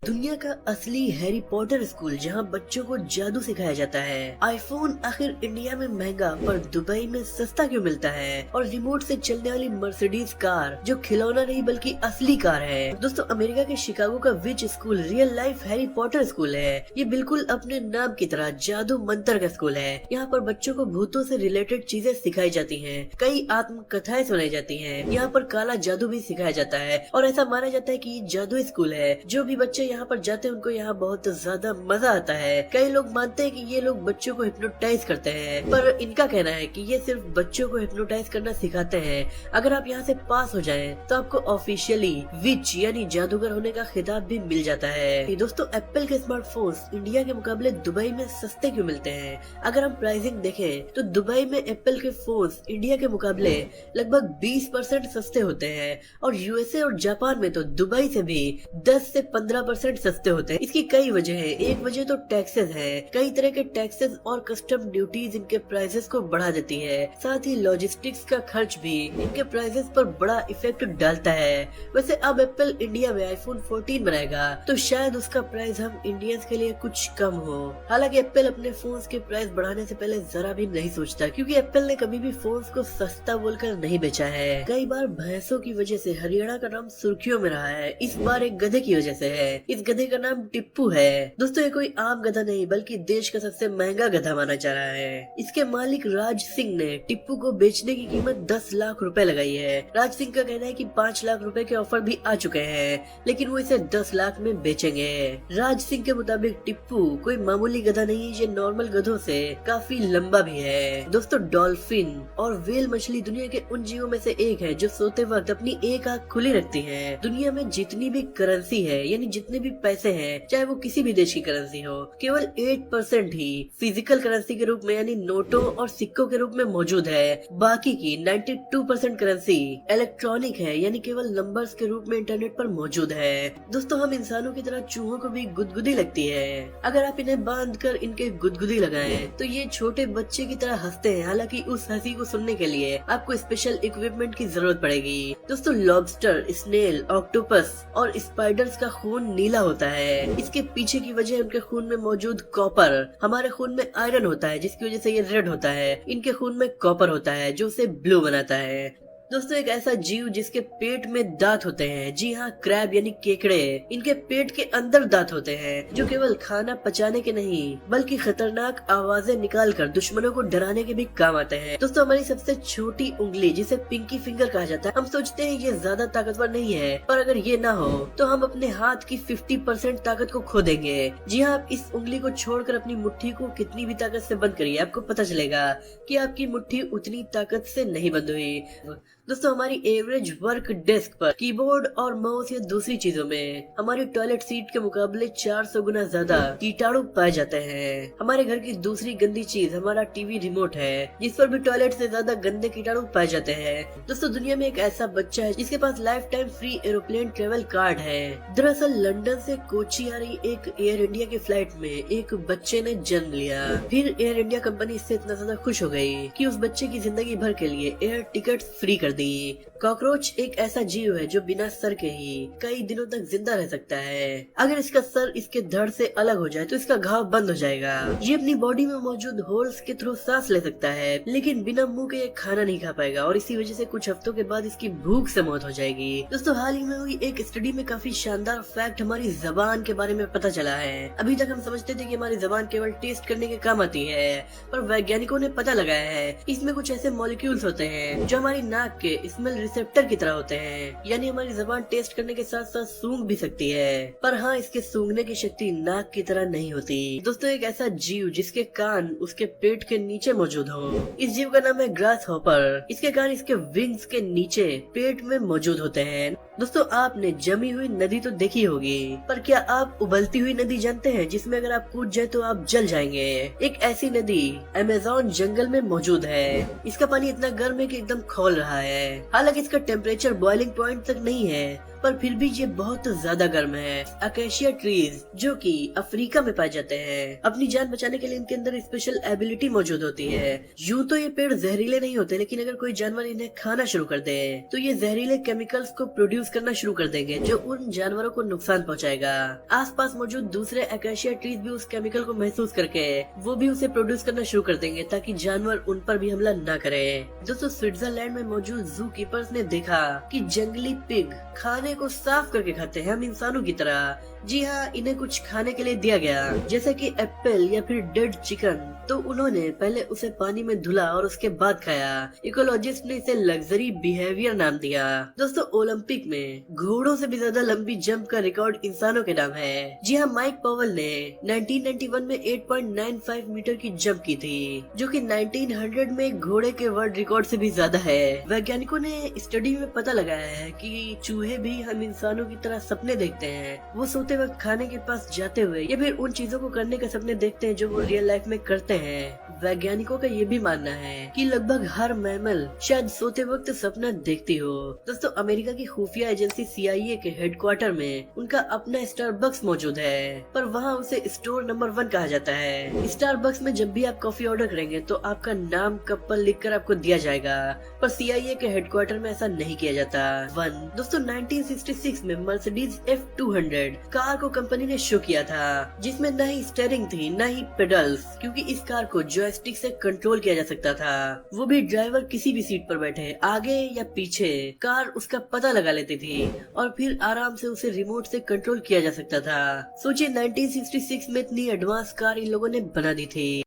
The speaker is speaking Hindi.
दुनिया का असली हैरी पॉटर स्कूल जहां बच्चों को जादू सिखाया जाता है। आईफोन आखिर इंडिया में महंगा पर दुबई में सस्ता क्यों मिलता है? और रिमोट से चलने वाली मर्सिडीज कार जो खिलौना नहीं बल्कि असली कार है। दोस्तों, अमेरिका के शिकागो का which school real life Harry Potter school है। ये बिल्कुल अपने नाम की तरह जादू मंत्र का स्कूल है। यहाँ पर बच्चों को भूतों से रिलेटेड चीजें सिखाई जाती है, कई आत्म कथाएं सुनाई जाती है। यहाँ पर काला जादू भी सिखाया जाता है और ऐसा माना जाता है कि ये जादू स्कूल है। जो भी बच्चे यहाँ पर जाते हैं उनको यहाँ बहुत ज्यादा मजा आता है। कई लोग मानते हैं कि ये लोग बच्चों को हिप्नोटाइज करते हैं, पर इनका कहना है कि ये सिर्फ बच्चों को हिप्नोटाइज करना सिखाते हैं। अगर आप यहाँ से पास हो जाएं, तो आपको ऑफिशियली विच यानी जादूगर होने का खिताब भी मिल जाता है। दोस्तों, एप्पल के स्मार्टफोन्स इंडिया के मुकाबले दुबई में सस्ते क्यों मिलते हैं? अगर हम प्राइसिंग देखें तो दुबई में एप्पल के फोन्स इंडिया के मुकाबले लगभग 20% सस्ते होते हैं और यूएसए और जापान में तो दुबई से भी 10 से 15% सस्ते होते हैं। इसकी कई वजह है। एक वजह तो टैक्सेस है। कई तरह के टैक्सेस और कस्टम ड्यूटीज इनके प्राइसेस को बढ़ा देती है। साथ ही लॉजिस्टिक्स का खर्च भी इनके प्राइसेस पर बड़ा इफेक्ट डालता है। वैसे अब एप्पल इंडिया में आईफोन 14 बनाएगा तो शायद उसका प्राइस हम इंडियंस के लिए कुछ कम हो। हालांकि एप्पल अपने फोन्स के प्राइस बढ़ाने से पहले जरा भी नहीं सोचता, क्योंकि एप्पल ने कभी भी फोन्स को सस्ता बोलकर नहीं बेचा है। कई बार भैंसों की वजह से हरियाणा का नाम सुर्खियों में रहा है। इस बार एक गधे की वजह से है। इस गधे का नाम टिप्पू है। दोस्तों, ये कोई आम गधा नहीं बल्कि देश का सबसे महंगा गधा माना जा रहा है। इसके मालिक राज सिंह ने टिप्पू को बेचने की कीमत 10 लाख रुपए लगाई है। राज सिंह का कहना है कि 5 लाख रुपए के ऑफर भी आ चुके हैं, लेकिन वो इसे 10 लाख में बेचेंगे। राज सिंह के मुताबिक टिप्पू कोई मामूली गधा नहीं, ये नॉर्मल गधों से काफी लंबा भी है। दोस्तों, डॉल्फिन और व्हेल मछली दुनिया के उन जीवों में से एक है जो सोते वक्त अपनी एक आंख खुली रखती है। दुनिया में जितनी भी करेंसी है, यानी जितने भी पैसे हैं, चाहे वो किसी भी देश की करेंसी हो, केवल 8% ही फिजिकल करेंसी के रूप में यानी नोटों और सिक्कों के रूप में मौजूद है। बाकी की 92% करेंसी इलेक्ट्रॉनिक है, यानी केवल नंबर्स के रूप में इंटरनेट पर मौजूद है। दोस्तों, हम इंसानों की तरह चूहों को भी गुदगुदी लगती है। अगर आप इन्हें बांध कर इनके गुदगुदी लगाएं, तो ये छोटे बच्चे की तरह हंसते हैं। हालांकि उस हंसी को सुनने के लिए आपको स्पेशल इक्विपमेंट की जरूरत पड़ेगी। दोस्तों, लॉबस्टर, स्नेल, ऑक्टोपस और स्पाइडर्स का खून नीला होता है। इसके पीछे की वजह उनके खून में मौजूद कॉपर। हमारे खून में आयरन होता है जिसकी वजह से ये रेड होता है। इनके खून में कॉपर होता है जो उसे ब्लू बनाता है। दोस्तों, एक ऐसा जीव जिसके पेट में दांत होते हैं, जी हाँ, क्रैब यानी केकड़े। इनके पेट के अंदर दांत होते हैं जो केवल खाना पचाने के नहीं बल्कि खतरनाक आवाजें निकालकर दुश्मनों को डराने के भी काम आते हैं। दोस्तों, हमारी सबसे छोटी उंगली जिसे पिंकी फिंगर कहा जाता है, हम सोचते हैं ये ज्यादा ताकतवर नहीं है, पर अगर ये ना हो तो हम अपने हाथ की 50% ताकत को खो देंगे। जी हाँ, आप इस उंगली को छोड़कर अपनी मुट्ठी को कितनी भी ताकत से बंद करिए, आपको पता चलेगा कि आपकी मुट्ठी उतनी ताकत से नहीं बंद हुई। दोस्तों, हमारी एवरेज वर्क डेस्क पर कीबोर्ड और माउस या दूसरी चीजों में हमारी टॉयलेट सीट के मुकाबले 400 गुना ज्यादा कीटाणु पाए जाते हैं। हमारे घर की दूसरी गंदी चीज हमारा टीवी रिमोट है, जिस पर भी टॉयलेट से ज्यादा गंदे कीटाणु पाए जाते हैं। दोस्तों, दुनिया में एक ऐसा बच्चा है जिसके पास life time free aeroplane travel card है। दरअसल लंदन से कोची आ रही एक एयर इंडिया की फ्लाइट में एक बच्चे ने जन्म लिया। फिर एयर इंडिया कंपनी इससे इतना ज्यादा खुश हो गई कि उस बच्चे की जिंदगी भर के लिए एयर टिकट फ्री कर दी। कॉकरोच एक ऐसा जीव है जो बिना सर के ही कई दिनों तक जिंदा रह सकता है। अगर इसका सर इसके धड़ से अलग हो जाए तो इसका घाव बंद हो जाएगा। ये अपनी बॉडी में मौजूद होल्स के थ्रू सांस ले सकता है, लेकिन बिना मुंह के ये खाना नहीं खा पाएगा और इसी वजह से कुछ हफ्तों के बाद इसकी भूख से मौत हो जाएगी। दोस्तों, हाल ही में हुई एक स्टडी में काफी शानदार फैक्ट हमारी जबान के बारे में पता चला है। अभी तक हम समझते थे कि हमारी जबान केवल टेस्ट करने के काम आती है, पर वैज्ञानिकों ने पता लगाया है इसमें कुछ ऐसे मॉलिक्यूल्स होते हैं जो हमारी नाक के स्मेल रिसेप्टर की तरह होते हैं। यानी हमारी जबान टेस्ट करने के साथ साथ सूंघ भी सकती है, पर हाँ, इसके सूंघने की शक्ति नाक की तरह नहीं होती। दोस्तों, एक ऐसा जीव जिसके कान उसके पेट के नीचे मौजूद हो, इस जीव का नाम है ग्रास हॉपर। इसके कान इसके विंग्स के नीचे पेट में मौजूद होते हैं। दोस्तों, आपने जमी हुई नदी तो देखी होगी, पर क्या आप उबलती हुई नदी जानते हैं जिसमें अगर आप कूद जाए तो आप जल जाएंगे? एक ऐसी नदी अमेज़न जंगल में मौजूद है। इसका पानी इतना गर्म है कि एकदम खौल रहा है। हालांकि इसका टेम्परेचर बॉइलिंग पॉइंट तक नहीं है, पर फिर भी ये बहुत ज्यादा गर्म है। अकेशिया ट्रीज जो कि अफ्रीका में पाए जाते हैं, अपनी जान बचाने के लिए इनके अंदर स्पेशल एबिलिटी मौजूद होती है। यूं तो ये पेड़ जहरीले नहीं होते, लेकिन अगर कोई जानवर इन्हें खाना शुरू कर दे तो ये जहरीले केमिकल्स को प्रोड्यूस करना शुरू कर देंगे, जो उन जानवरों को नुकसान पहुंचाएगा। आसपास मौजूद दूसरे अकेशिया ट्रीज भी उस केमिकल को महसूस करके वो भी उसे प्रोड्यूस करना शुरू कर देंगे, ताकि जानवर उन पर भी हमला न करे। दोस्तों, स्विट्जरलैंड में मौजूद जू कीपर्स ने देखा कि जंगली पिग खाने को साफ करके खाते हैं, हम इंसानों की तरह। जी हाँ, इन्हें कुछ खाने के लिए दिया गया, जैसे कि एप्पल या फिर डेड चिकन, तो उन्होंने पहले उसे पानी में धुला और उसके बाद खाया। इकोलॉजिस्ट ने इसे लग्जरी बिहेवियर नाम दिया। दोस्तों, ओलंपिक में घोड़ों से भी ज्यादा लंबी जंप का रिकॉर्ड इंसानों के नाम है। जी हाँ, माइक पॉवल ने 1991 में 8.95 मीटर की जंप की थी, जो कि 1900 में घोड़े के वर्ल्ड रिकॉर्ड से भी ज्यादा है। वैज्ञानिकों ने स्टडी में पता लगाया है कि चूहे भी हम इंसानों की तरह सपने देखते हैं। वो सोते वक्त खाने के पास जाते हुए या फिर उन चीजों को करने के सपने देखते हैं जो वो रियल लाइफ में करते हैं। वैज्ञानिकों का ये भी मानना है कि लगभग हर मैमल शायद सोते वक्त सपना देखती हो। दोस्तों, अमेरिका की खुफिया एजेंसी CIA के हेडक्वार्टर में उनका अपना स्टारबक्स मौजूद है, पर वहाँ उसे स्टोर नंबर 1 कहा जाता है। स्टारबक्स में जब भी आप कॉफी ऑर्डर करेंगे तो आपका नाम कप पर लिख कर आपको दिया जाएगा, पर CIA के हेडक्वार्टर में ऐसा नहीं किया जाता। दोस्तों, 1966 में मर्सिडीज F200 कार को कंपनी ने शो किया था, जिसमें न ही स्टीयरिंग थी न ही पेडल्स, क्योंकि इस कार को जॉयस्टिक से कंट्रोल किया जा सकता था। वो भी ड्राइवर किसी भी सीट पर बैठे, आगे या पीछे, कार उसका पता लगा लेती थी और फिर आराम से उसे रिमोट से कंट्रोल किया जा सकता था। सोचिए, 1966 में इतनी एडवांस कार इन लोगों ने बना दी थी।